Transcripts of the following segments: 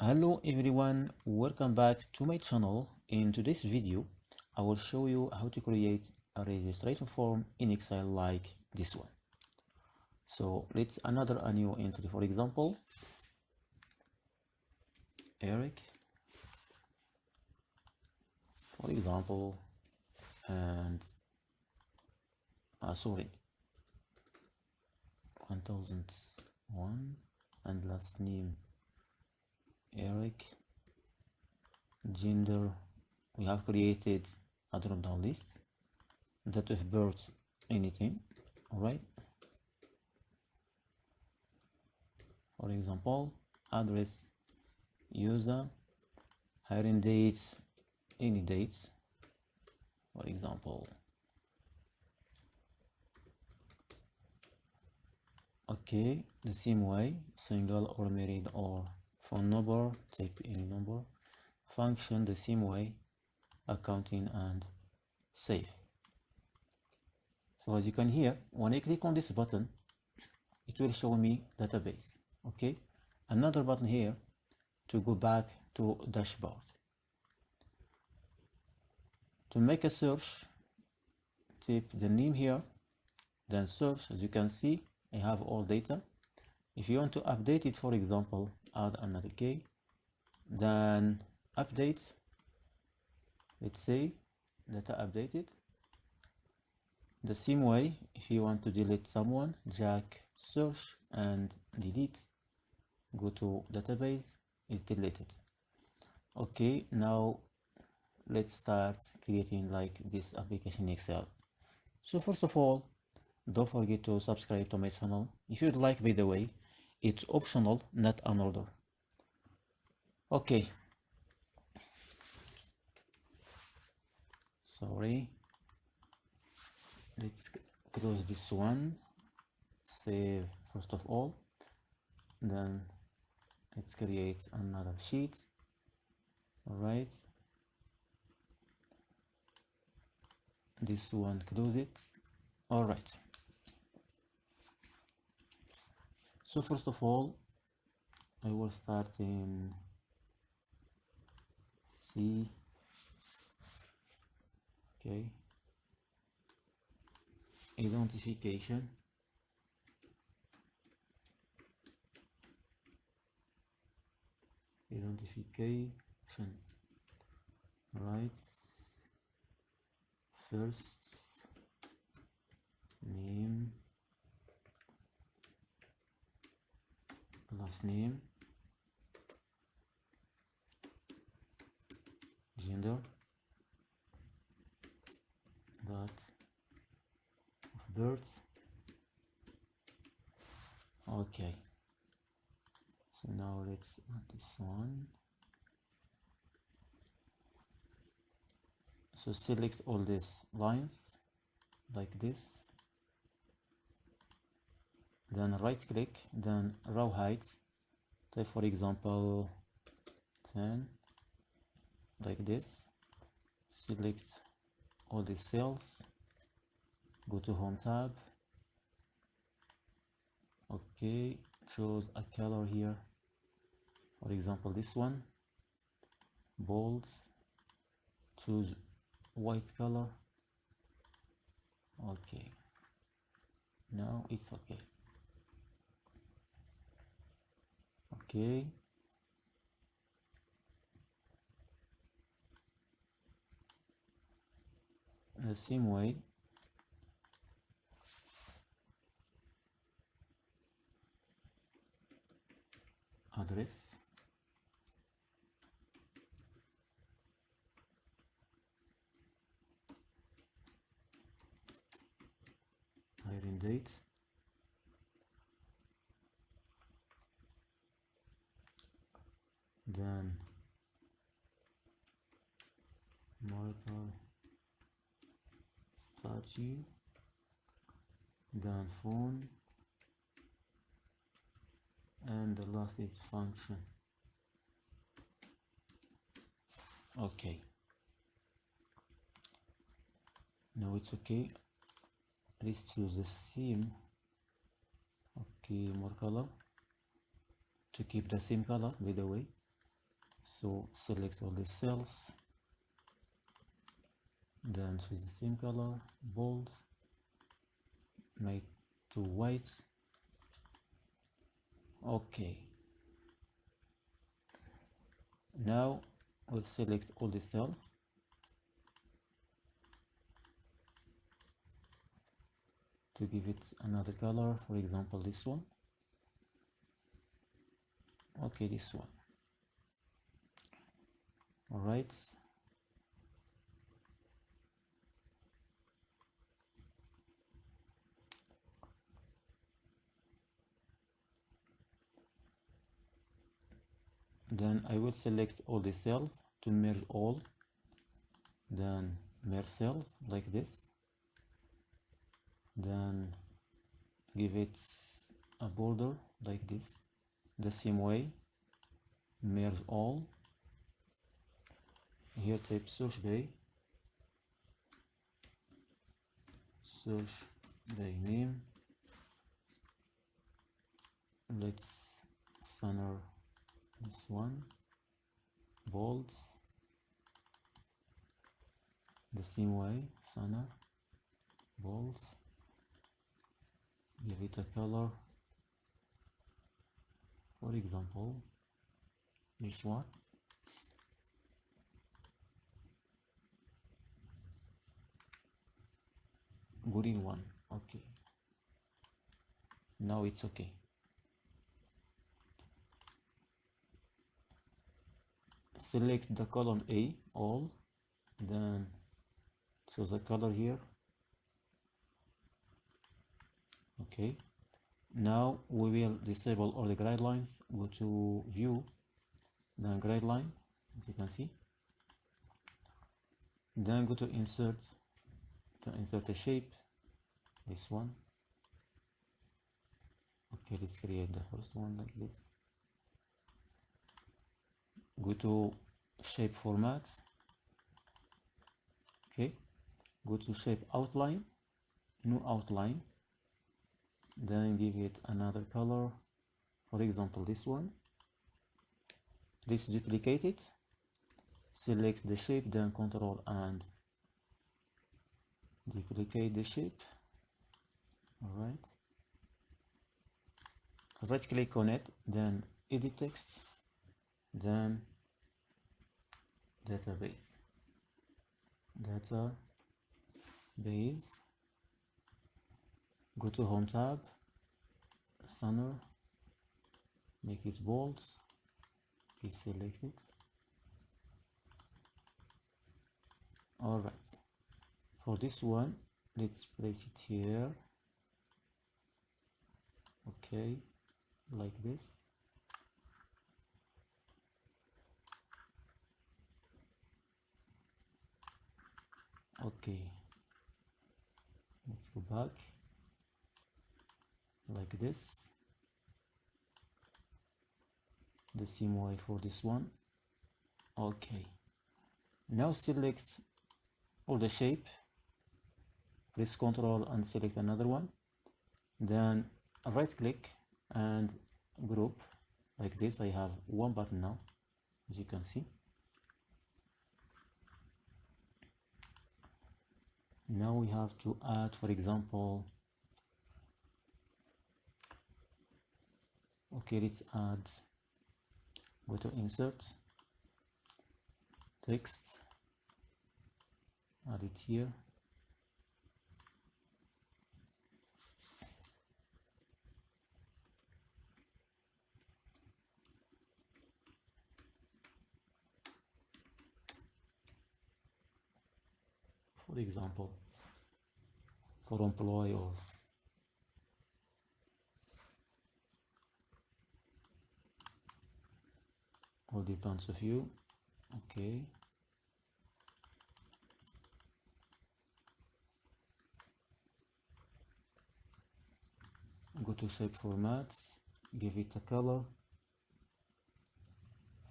Hello everyone, welcome back to my channel. In today's video, I will show you how to create a registration form in Excel like this one. So let's another a new entry. For example, Eric, for example, and sorry, 1001 and last name Eric, gender. We have created a drop-down list, date of birth, anything, all right. For example, address, user, hiring dates, any dates. For example, okay, the same way, single or married or phone number, take any number. Function the same way, accounting and save. So as you can hear, when I click on this button, it will show me database. Okay, another button here to go back to dashboard. To make a search, type the name here, then search. As you can see, I have all data. If you want to update it, for example, add another key, then update. Let's say data updated. The same way, if you want to delete someone, Jack search and delete, go to database, is deleted. Okay, now let's start creating like this application in Excel. So first of all, don't forget to subscribe to my channel. If you'd like, by the way, it's optional, not an order. Okay, sorry, let's close this one, save first of all, then let's create another sheet. All right, this one, close it. All right, so first of all, I will start in C. Okay, identification, right, first name, last name, gender, date of birth. Okay, so now let's add this one. So select all these lines like this, then right click, then row height, type for example 10, like this. Select all the cells, go to home tab. Okay, choose a color here, for example this one, bold, choose white color. Okay, now it's okay. Okay, in the same way, address, hiring date, then marital statue, then phone, and the last is function. Okay, now it's okay. Let's choose the same. Okay, more color to keep the same color, by the way. So select all the cells, then choose the same color, bold, make to white. Okay, now we'll select all the cells, to give it another color, for example this one. Okay, this one. All right, then I will select all the cells to merge all, then merge cells like this, then give it a border like this, the same way, merge all. Here type search by name, let's center this one, bold, the same way, center, bold, give it a color, for example this one. Green one. Okay, now it's okay. Select the column A, all, then choose the color here. Okay, now we will disable all the guidelines. Lines. Go to view, then guideline line, as you can see, then go to insert, to insert a shape, this one. Okay, let's create the first one like this. Go to shape format. Okay, go to shape outline, new outline, then give it another color, for example this one. Let's duplicate it, select the shape, then control and duplicate the shape. All right, right click on it, then edit text, then database, go to home tab, center, make it bold, okay, select it. All right, for this one let's place it here. Okay, like this. Okay, let's go back like this, the same way for this one. Okay, now select all the shape, press Ctrl and select another one, then right click and group like this. I have one button now, as you can see. Now we have to add, for example, okay, let's add, go to insert, text, add it here. For example, for employee or all depends of you. Okay, go to shape formats, give it a color,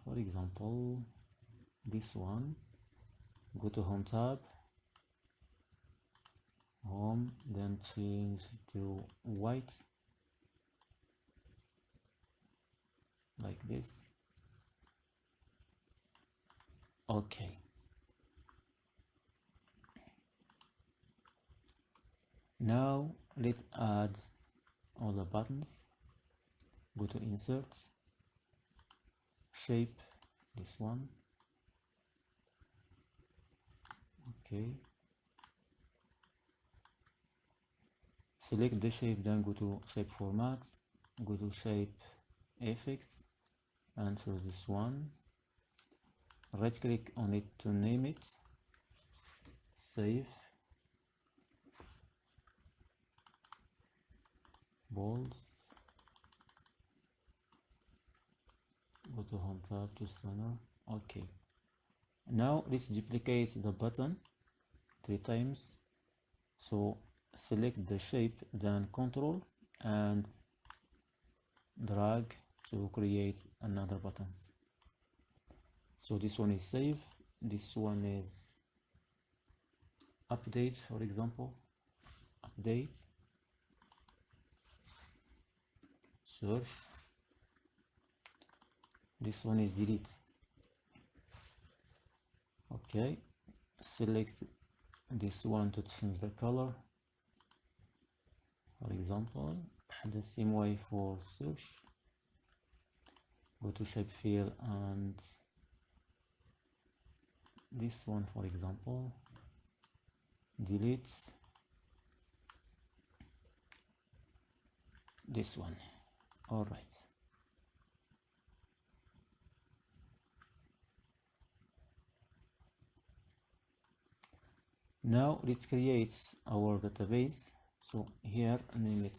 for example this one. Go to home tab, home, then change to white like this. Okay. Now let's add all the buttons. Go to insert, shape, this one. Okay. Select the shape, then go to shape format, go to shape effects, and choose this one. Right click on it to name it, save, balls, go to home tab to center. Okay. Now let's duplicate the button 3 times. So select the shape, then control and drag to create another buttons. So this one is save, this one is update, for example, update, search, this one is delete. Okay, select this one to change the color, for example, the same way for search. Go to shape fill and this one, for example, delete this one. All right. Now let's create our database. So here name it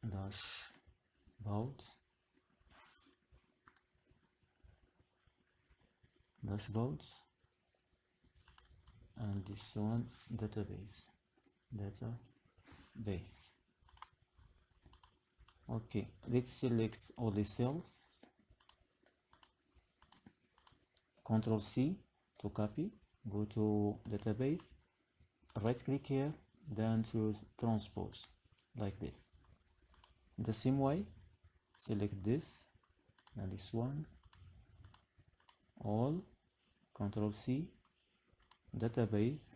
dashboards, and this one database. Okay, let's select all the cells, Ctrl C to copy, go to database, right click here, then choose transpose like this. The same way, select this and this one, all, Ctrl C, database,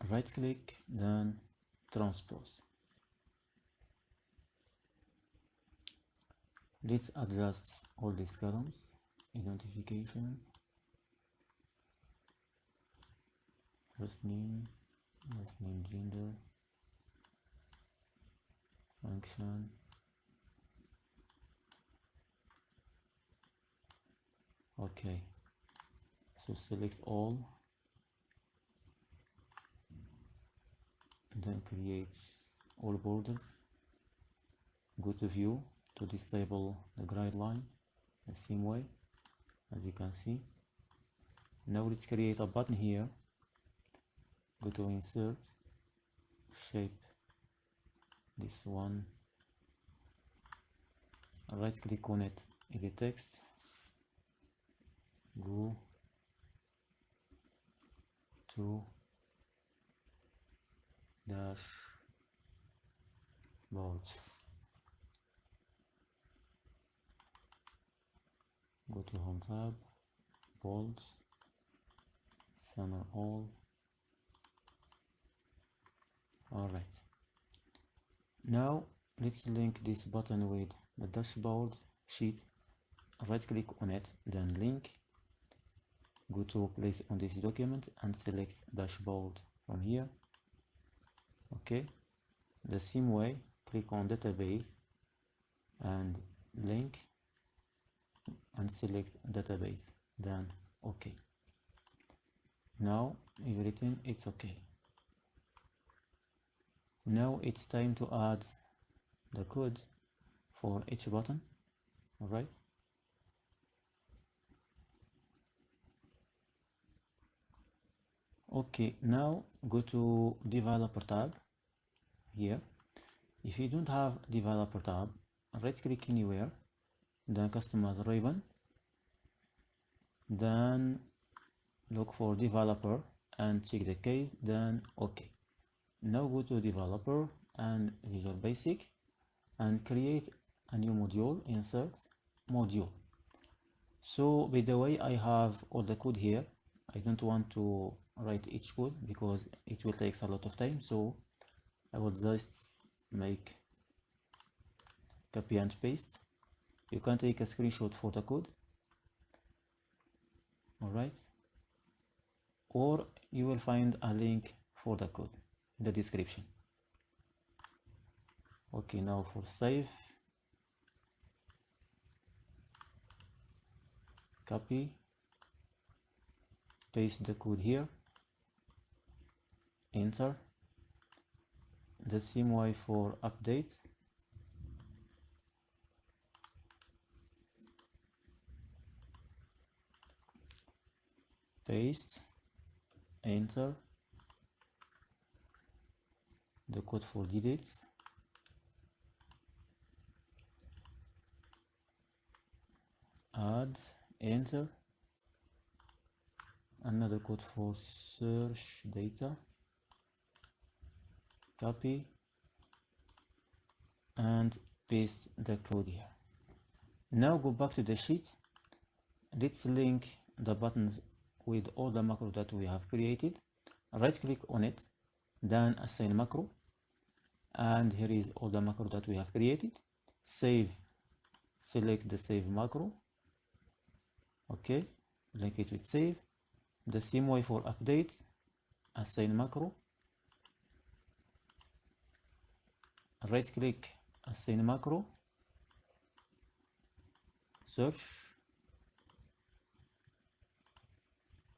right click, then transpose. Let's adjust all these columns, identification, first name, last name, gender, function, okay, so select all, and then create all borders, go to view to disable the grid line the same way as you can see. Now let's create a button here, go to insert, shape, this one, right click on it, edit text, go to dashboards, go to home tab, bold, center all. All right, now let's link this button with the dashboard sheet, right click on it, then link, go to place on this document and select dashboard from here. Okay, the same way, click on database and link and select database, then okay. Now everything it's okay. Now it's time to add the code for each button. All right, okay, now go to developer tab here. If you don't have developer tab, right click anywhere, then customize ribbon, then look for developer and check the case, then okay. Now go to developer and Visual Basic and create a new module. Insert module. So by the way, I have all the code here. I don't want to write each code because it will take a lot of time, so I will just make copy and paste. You can take a screenshot for the code, alright, or you will find a link for the code in the description. Okay, now for save, copy, paste the code here, enter. The same way for updates. Paste, enter. The code for deletes. Add, enter. Another code for search data. Copy and paste the code here. Now go back to the sheet. Let's link the buttons with all the macro that we have created. Right click on it, then assign macro, and here is all the macro that we have created. Save, select the save macro. Okay, link it with save. The same way for updates, assign macro, right click, assign macro, search.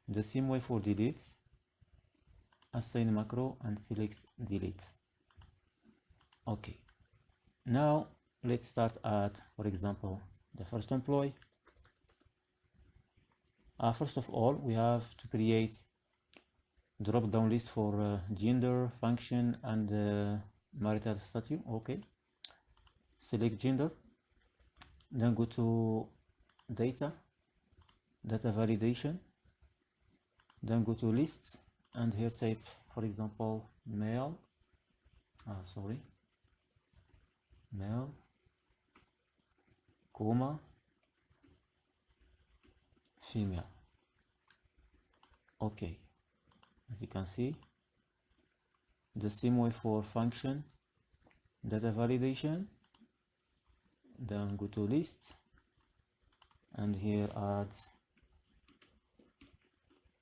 The same way for deletes, assign macro and select delete. Okay, now let's start at, for example, the first employee. First of all, we have to create drop down list for gender, function, and marital status. Okay, select gender, then go to data validation, then go to lists, and here type, for example, male, male, comma, female. Okay, as you can see, the same way for function, data validation, then go to list, and here add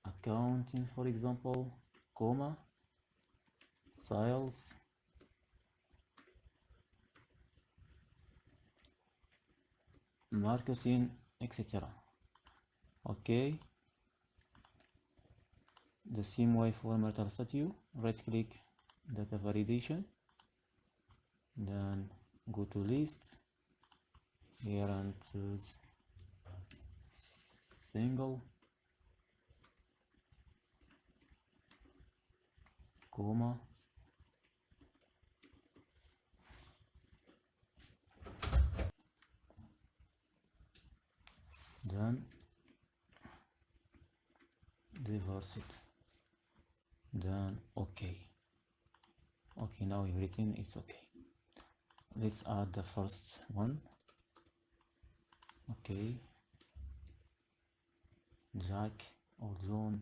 accounting, for example, comma, sales, marketing, etc. Okay, the same way for marital status, right click, data validation, then go to list here and choose single, comma, then divorce it, then okay. Okay, now everything is okay. Let's add the first one. Okay, Jack or John,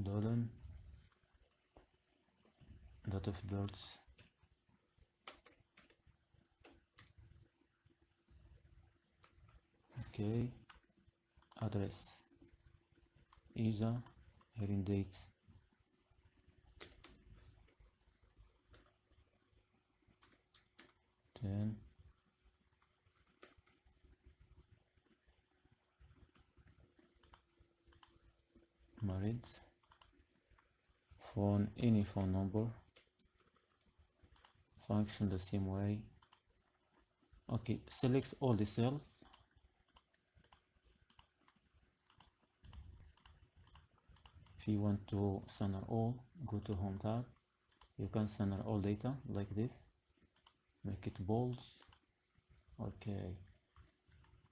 Dolan, date of birth, okay, address, Isa, hearing dates, then married, phone, any phone number, function the same way. Okay, select all the cells. If you want to center all, go to home tab. You can center all data like this, make it bold. Okay,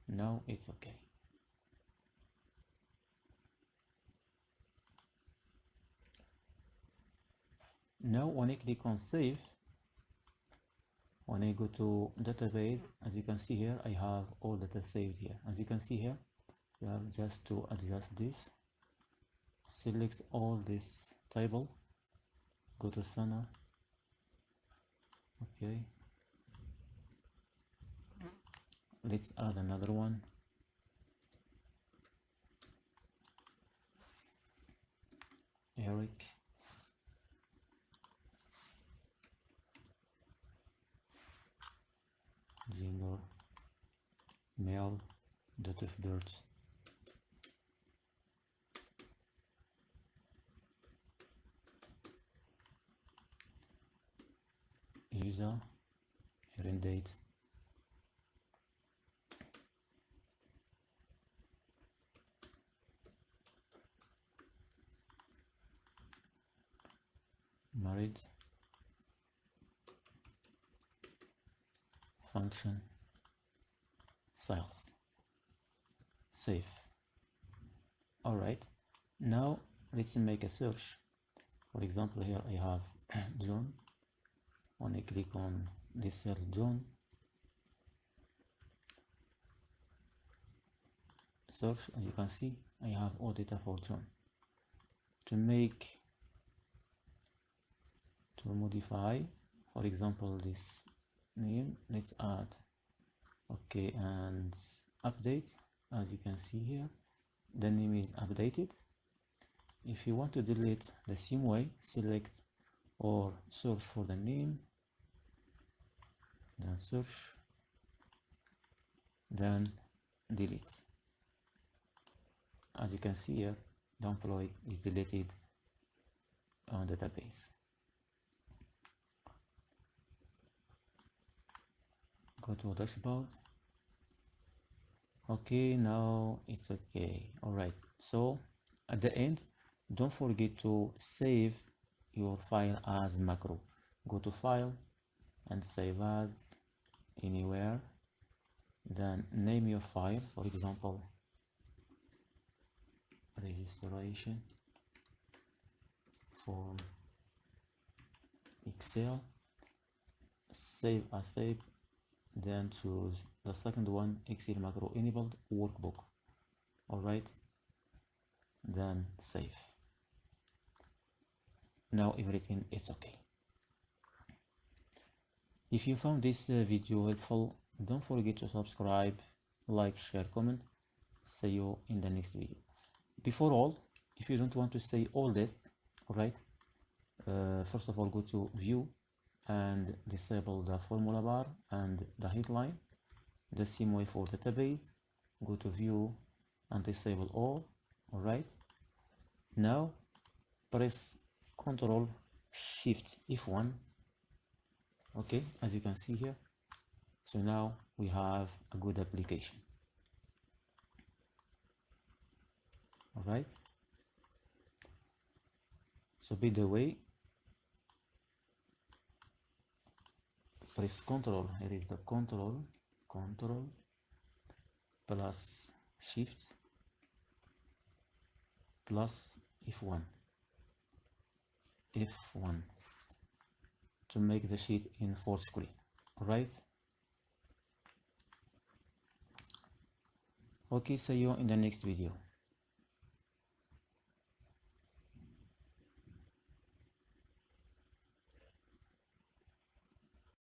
now it's okay. Now when I click on save, when I go to database, as you can see here, I have all data saved here. As you can see here, you have just to adjust this, select all this table, go to Sana, okay, let's add another one, Eric, gender, male, date of birth, user, current date, married, function, sales, save. All right, now let's make a search. For example, here I have John. When I click on this cell John, search, as you can see, I have all data for John. To modify, for example, this name, let's add, okay, and update. As you can see here, the name is updated. If you want to delete the same way, select or search for the name, then search, then delete. As you can see here, the employee is deleted on database. Go to dashboard. Okay, now it's okay. All right, so at the end, don't forget to save your file as macro. Go to file and save as anywhere, then name your file, for example, registration form Excel, save as save, then choose the second one, Excel macro enabled workbook. All right, then save. Now everything is okay. If you found this video helpful, don't forget to subscribe, like, share, comment. See you in the next video. Before all, if you don't want to say all this, all right, first of all, go to view and disable the formula bar and the headline. The same way for database, go to view and disable all. All right, now press Ctrl Shift F1. Okay, as you can see here, so now we have a good application. All right, so by the way, press Ctrl, here is the Ctrl plus Shift plus F1 to make the sheet in full screen. All right, okay, see you in the next video.